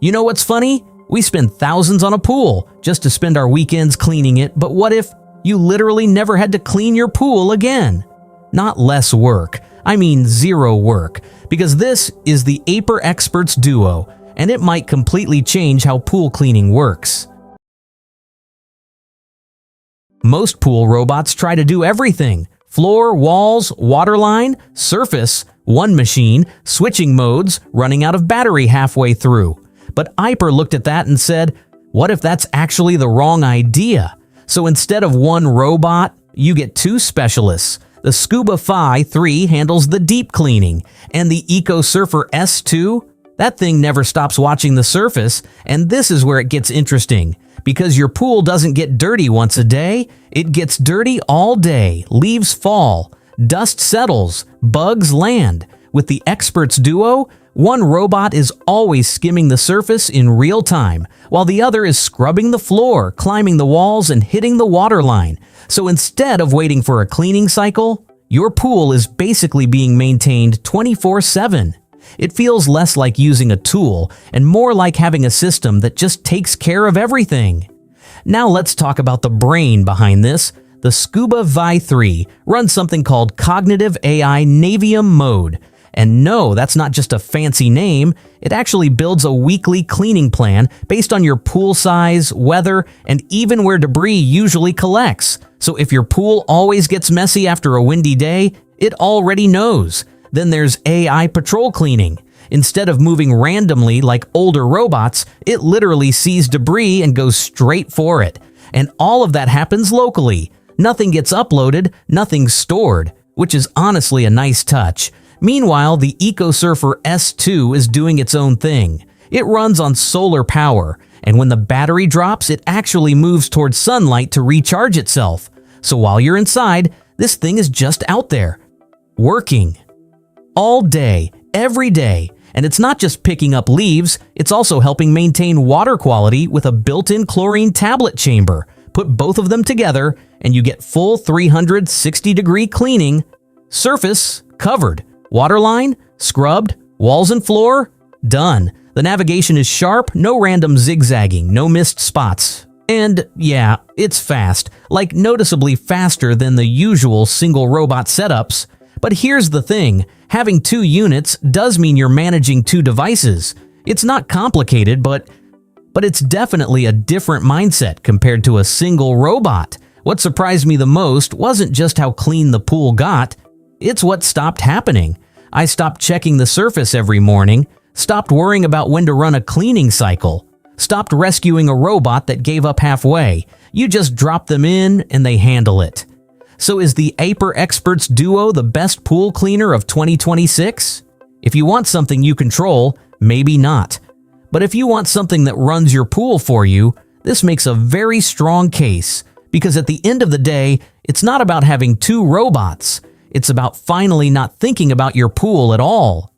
You know what's funny? We spend thousands on a pool just to spend our weekends cleaning it, but what if you literally never had to clean your pool again? Not less work, I mean zero work, because this is the Aiper Experts Duo, and it might completely change how pool cleaning works. Most pool robots try to do everything: floor, walls, waterline, surface, one machine, switching modes, running out of battery halfway through. But Aiper looked at that and said, what if that's actually the wrong idea? So instead of one robot, you get two specialists. The Scuba V3 handles the deep cleaning, and the EcoSurfer S2, that thing never stops watching the surface, and this is where it gets interesting. Because your pool doesn't get dirty once a day, it gets dirty all day, leaves fall, dust settles, bugs land. With the Experts Duo, one robot is always skimming the surface in real time, while the other is scrubbing the floor, climbing the walls, and hitting the waterline. So instead of waiting for a cleaning cycle, your pool is basically being maintained 24/7. It feels less like using a tool and more like having a system that just takes care of everything. Now let's talk about the brain behind this. The Scuba V3 runs something called Cognitive AI Navium Mode. And no, that's not just a fancy name. It actually builds a weekly cleaning plan based on your pool size, weather, and even where debris usually collects. So if your pool always gets messy after a windy day, it already knows. Then there's AI patrol cleaning. Instead of moving randomly like older robots, it literally sees debris and goes straight for it. And all of that happens locally. Nothing gets uploaded, nothing's stored, which is honestly a nice touch. Meanwhile, the EcoSurfer S2 is doing its own thing. It runs on solar power, and when the battery drops, it actually moves towards sunlight to recharge itself. So while you're inside, this thing is just out there, working. All day, every day. And it's not just picking up leaves, it's also helping maintain water quality with a built-in chlorine tablet chamber. Put both of them together, and you get full 360-degree cleaning. Surface, covered. Waterline, scrubbed. Walls and floor, done. The navigation is sharp, no random zigzagging, no missed spots. And yeah, it's fast, like noticeably faster than the usual single robot setups. But here's the thing, having two units does mean you're managing two devices. It's not complicated, but it's definitely a different mindset compared to a single robot. What surprised me the most wasn't just how clean the pool got, it's what stopped happening. I stopped checking the surface every morning, stopped worrying about when to run a cleaning cycle, stopped rescuing a robot that gave up halfway. You just drop them in and they handle it. So is the Aiper Experts Duo the best pool cleaner of 2026? If you want something you control, maybe not. But if you want something that runs your pool for you, this makes a very strong case. Because at the end of the day, it's not about having two robots. It's about finally not thinking about your pool at all.